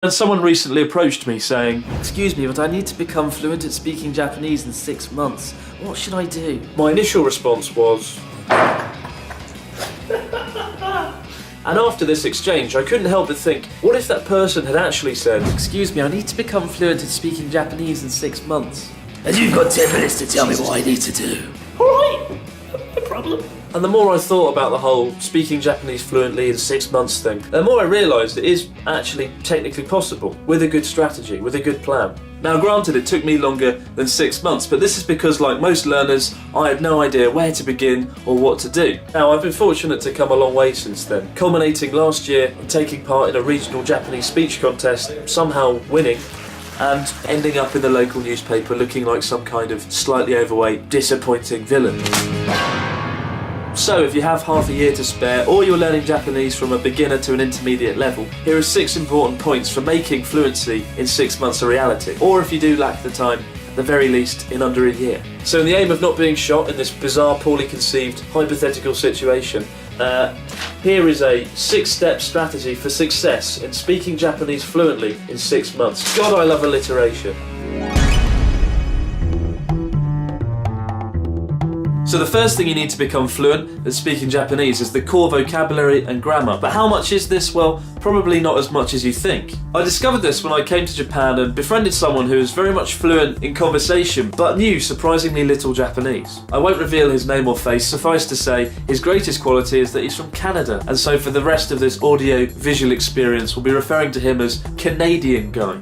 And someone recently approached me saying, "Excuse me, but I need to become fluent at speaking Japanese in 6 months. What should I do?" my initial response was... And after this exchange, I couldn't help but think, what if that person had actually said, "Excuse me, I need to become fluent at speaking Japanese in 6 months. And you've got 10 minutes to tell me what I need to do." Alright, no problem. And the more I thought about the whole speaking Japanese fluently in 6 months thing, the more I realised it is actually technically possible, with a good strategy, with a good plan. Now granted, it took me longer than 6 months, but this is because, like most learners, I had no idea where to begin or what to do. Now I've been fortunate to come a long way since then, culminating last year in taking part in a regional Japanese speech contest, somehow winning, and ending up in the local newspaper looking like some kind of slightly overweight, disappointing villain. So if you have half a year to spare, or you're learning Japanese from a beginner to an intermediate level, here are 6 important points for making fluency in 6 months a reality. Or if you do lack the time, at the very least in under a year. So in the aim of not being shot in this bizarre, poorly conceived, hypothetical situation, here is a 6-step strategy for success in speaking Japanese fluently in 6 months. God, I love alliteration. So the first thing you need to become fluent at speaking Japanese is the core vocabulary and grammar. But how much is this? Well, probably not as much as you think. I discovered this when I came to Japan and befriended someone who is very much fluent in conversation, but knew surprisingly little Japanese. I won't reveal his name or face, suffice to say, his greatest quality is that he's from Canada, and so for the rest of this audio-visual experience, we'll be referring to him as Canadian Guy.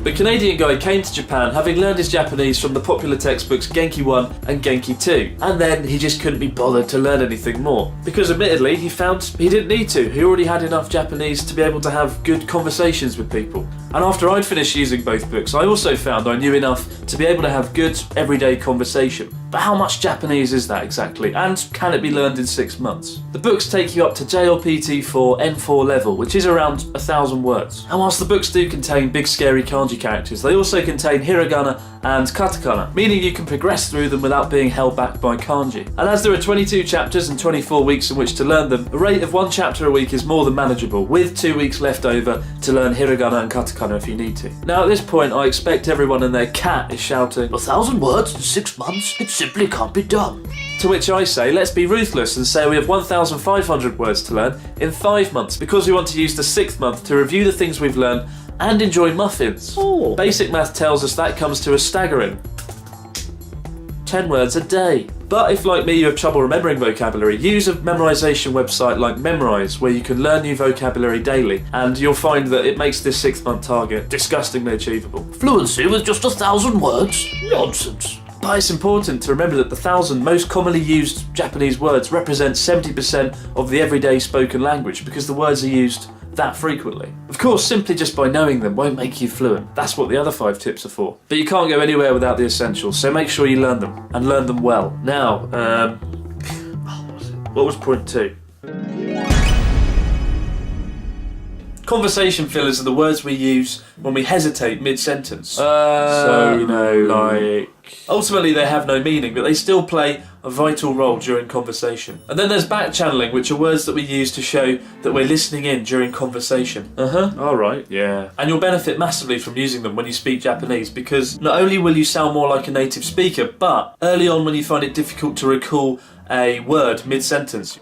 The Canadian Guy came to Japan having learned his Japanese from the popular textbooks Genki 1 and Genki 2, and then he just couldn't be bothered to learn anything more. Because admittedly, he found he didn't need to. He already had enough Japanese to be able to have good conversations with people. And after I'd finished using both books, I also found I knew enough to be able to have good, everyday conversation. But how much Japanese is that exactly? And can it be learned in 6 months? The books take you up to JLPT 4 N4 level, which is around 1,000 words. And whilst the books do contain big scary kanji characters, they also contain hiragana and katakana, meaning you can progress through them without being held back by kanji. And as there are 22 chapters and 24 weeks in which to learn them, a rate of 1 chapter a week is more than manageable, with 2 weeks left over to learn hiragana and katakana if you need to. Now at this point, I expect everyone and their cat is shouting, 1,000 words in 6 months? It simply can't be done. To which I say, let's be ruthless and say we have 1,500 words to learn in 5 months, because we want to use the 6th month to review the things we've learned and enjoy muffins. Oh. Basic math tells us that comes to a staggering 10 words a day. But if, like me, you have trouble remembering vocabulary, use a memorization website like Memrise, where you can learn new vocabulary daily, and you'll find that it makes this 6-month target disgustingly achievable. Fluency with just 1,000 words? Nonsense. But it's important to remember that the 1,000 most commonly used Japanese words represent 70% of the everyday spoken language, because the words are used that frequently. Of course, simply just by knowing them won't make you fluent. That's what the other 5 tips are for. But you can't go anywhere without the essentials, so make sure you learn them, and learn them well. Now, what was point 2? Conversation fillers are the words we use when we hesitate mid-sentence. So, you know, like... Ultimately, they have no meaning, but they still play a vital role during conversation. And then there's back-channeling, which are words that we use to show that we're listening in during conversation. Alright, yeah. And you'll benefit massively from using them when you speak Japanese, because not only will you sound more like a native speaker, but early on when you find it difficult to recall a word mid-sentence,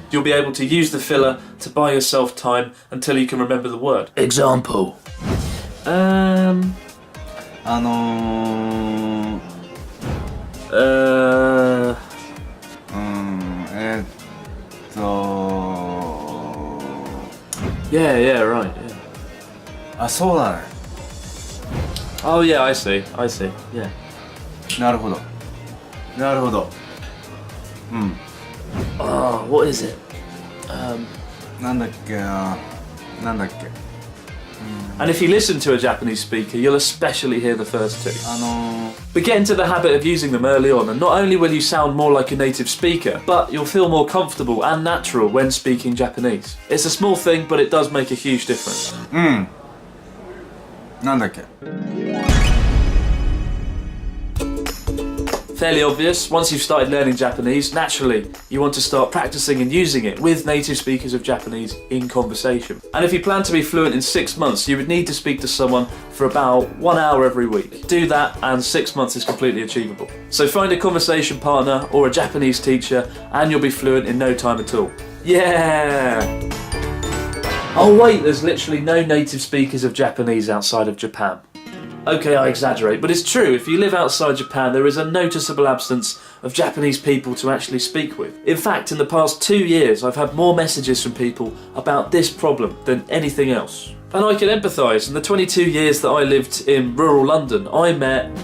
you'll be able to use the filler to buy yourself time until you can remember the word. Example. Yeah, right, yeah. あ、そうだね。 Oh yeah, I see, yeah. なるほど。なるほど。Oh, what is it? なんだっけな。なんだっけ。 And if you listen to a Japanese speaker, you'll especially hear the first 2. But get into the habit of using them early on, and not only will you sound more like a native speaker, but you'll feel more comfortable and natural when speaking Japanese. It's a small thing, but it does make a huge difference. なんだっけ。Fairly obvious, once you've started learning Japanese, naturally, you want to start practicing and using it with native speakers of Japanese in conversation. And if you plan to be fluent in 6 months, you would need to speak to someone for about 1 hour every week. Do that and 6 months is completely achievable. So find a conversation partner or a Japanese teacher and you'll be fluent in no time at all. Yeah! Oh wait, there's literally no native speakers of Japanese outside of Japan. Okay, I exaggerate, but it's true. If you live outside Japan, there is a noticeable absence of Japanese people to actually speak with. In fact, in the past 2 years, I've had more messages from people about this problem than anything else. And I can empathise. In the 22 years that I lived in rural London, I met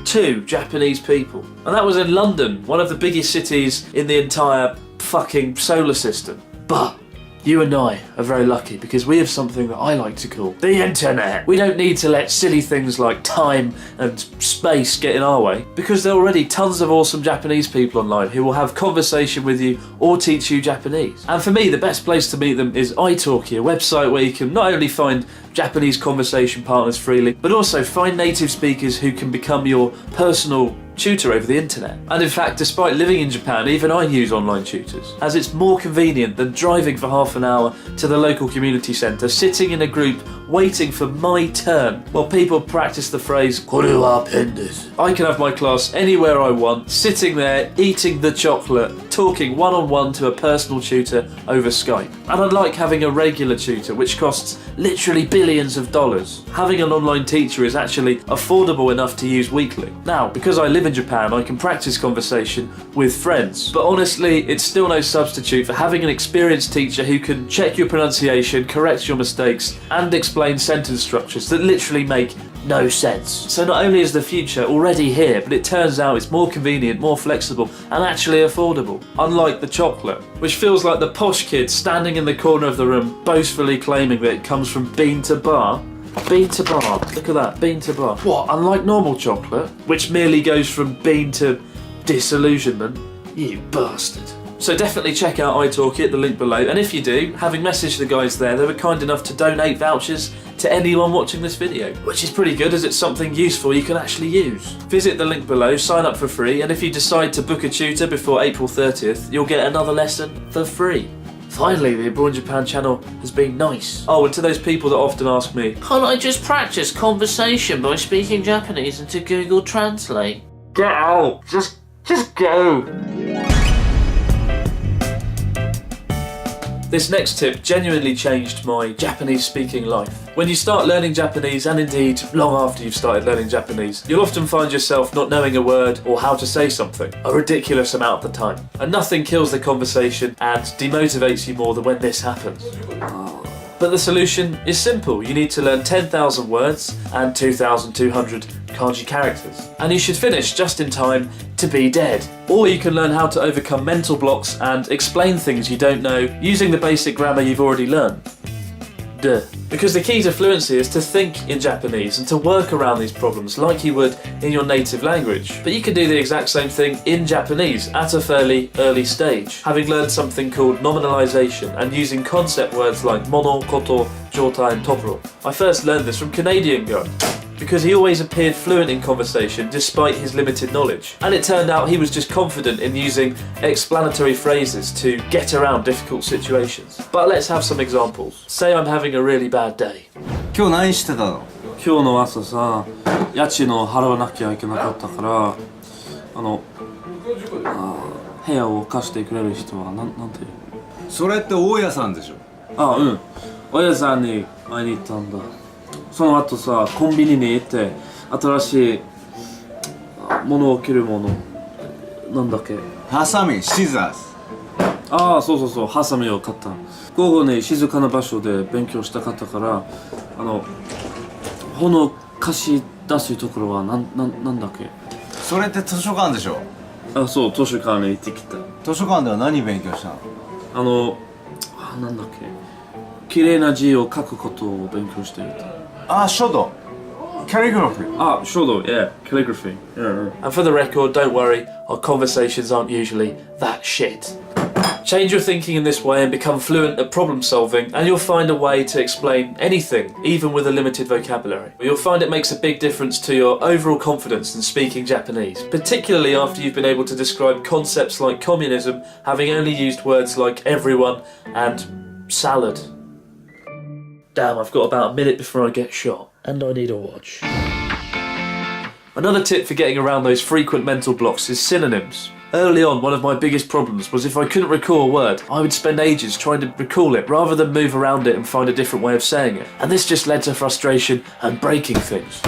2 Japanese people. And that was in London, one of the biggest cities in the entire fucking solar system. But you and I are very lucky because we have something that I like to call the internet. We don't need to let silly things like time and space get in our way because there are already tons of awesome Japanese people online who will have conversation with you or teach you Japanese. And for me, the best place to meet them is italki, a website where you can not only find Japanese conversation partners freely, but also find native speakers who can become your personal tutor over the internet. And in fact, despite living in Japan, even I use online tutors, as it's more convenient than driving for half an hour to the local community centre, sitting in a group waiting for my turn while people practice the phrase "Kore wa pen desu." I can have my class anywhere I want, sitting there, eating the chocolate, talking one-on-one to a personal tutor over Skype. And unlike having a regular tutor, which costs literally billions of dollars, having an online teacher is actually affordable enough to use weekly. Now, because I live in Japan, I can practice conversation with friends. But honestly, it's still no substitute for having an experienced teacher who can check your pronunciation, correct your mistakes, and explain sentence structures that literally make no sense. So not only is the future already here, but it turns out it's more convenient, more flexible, and actually affordable. Unlike the chocolate, which feels like the posh kid standing in the corner of the room boastfully claiming that it comes from bean to bar. Bean to bar, look at that, bean to bar. What, unlike normal chocolate, which merely goes from bean to disillusionment? You bastard. So definitely check out italki at the link below, and if you do, having messaged the guys there, they were kind enough to donate vouchers to anyone watching this video, which is pretty good as it's something useful you can actually use. Visit the link below, sign up for free, and if you decide to book a tutor before April 30th, you'll get another lesson for free. Finally, the Abroad Japan channel has been nice. Oh, and to those people that often ask me, Can't I just practice conversation by speaking Japanese into Google Translate? get out, just go. This next tip genuinely changed my Japanese speaking life. When you start learning Japanese, and indeed long after you've started learning Japanese, you'll often find yourself not knowing a word or how to say something a ridiculous amount of the time. And nothing kills the conversation and demotivates you more than when this happens. But the solution is simple. You need to learn 10,000 words and 2,200 kanji characters. And you should finish just in time to be dead. Or you can learn how to overcome mental blocks and explain things you don't know using the basic grammar you've already learned. Duh. Because the key to fluency is to think in Japanese and to work around these problems like you would in your native language. But you can do the exact same thing in Japanese at a fairly early stage, having learned something called nominalization and using concept words like mono, koto, jotai and tokoro. I first learned this from Canadian guy, because he always appeared fluent in conversation despite his limited knowledge. And it turned out he was just confident in using explanatory phrases to get around difficult situations. But let's have some examples. Say I'm having a really bad day. 今日何してたの？今日の朝さ、家賃の払わなきゃいけなかったから、部屋を貸してくれる人はなんていう？それって大家さんでしょ。あ、うん。親さんに会いに行ったんだ。その後さ、コンビニに行って新しい物を着るものなんだっけ？ハサミ、シザーズ。ああ、そうそうそう、ハサミを買った。午後に静かな場所で勉強したかったから、本を貸し出すところはなんだっけ？それって図書館でしょ。あ、そう、図書館に行ってきた。図書館では何勉強したの？なんだっけ？綺麗な字を書くことを勉強していた。あ、書道。Calligraphy. Ah, sure, yeah, calligraphy. Yeah. And for the record, don't worry, our conversations aren't usually that shit. Change your thinking in this way and become fluent at problem solving, and you'll find a way to explain anything, even with a limited vocabulary. You'll find it makes a big difference to your overall confidence in speaking Japanese, particularly after you've been able to describe concepts like communism, having only used words like everyone and salad. Damn, I've got about a minute before I get shot. And I need a watch. Another tip for getting around those frequent mental blocks is synonyms. Early on, one of my biggest problems was if I couldn't recall a word, I would spend ages trying to recall it rather than move around it and find a different way of saying it. And this just led to frustration and breaking things.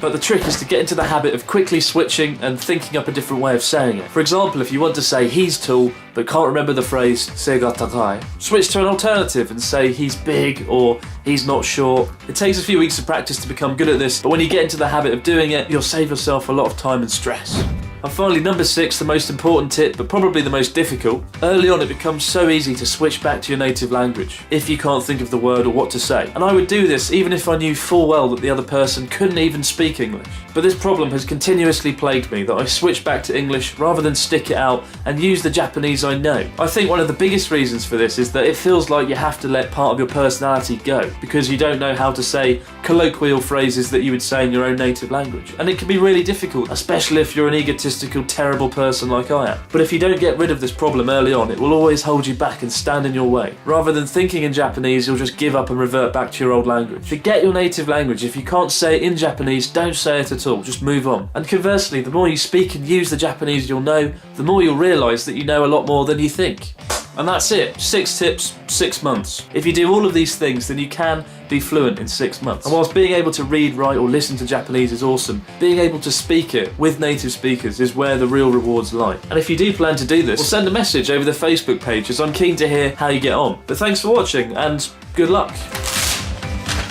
But the trick is to get into the habit of quickly switching and thinking up a different way of saying it. For example, if you want to say he's tall but can't remember the phrase sei ga takai, switch to an alternative and say he's big or he's not short. It takes a few weeks of practice to become good at this, but when you get into the habit of doing it, you'll save yourself a lot of time and stress. And finally, number 6, the most important tip, but probably the most difficult. Early on, it becomes so easy to switch back to your native language if you can't think of the word or what to say. And I would do this even if I knew full well that the other person couldn't even speak English. But this problem has continuously plagued me, that I switch back to English rather than stick it out and use the Japanese I know. I think one of the biggest reasons for this is that it feels like you have to let part of your personality go because you don't know how to say colloquial phrases that you would say in your own native language. And it can be really difficult, especially if you're an egotistical, terrible person like I am. But if you don't get rid of this problem early on, it will always hold you back and stand in your way. Rather than thinking in Japanese, you'll just give up and revert back to your old language. Forget your native language. If you can't say it in Japanese, don't say it at all. Just move on. And conversely, the more you speak and use the Japanese you'll know, the more you'll realise that you know a lot more than you think. And that's it. 6 tips, 6 months. If you do all of these things, then you can be fluent in 6 months. And whilst being able to read, write or listen to Japanese is awesome, being able to speak it with native speakers is where the real rewards lie. And if you do plan to do this, well, send a message over the Facebook page, as I'm keen to hear how you get on. But thanks for watching and good luck.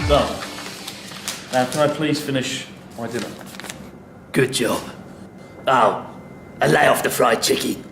Done. Now can I please finish my dinner? Good job. Oh, and lay off the fried chicken.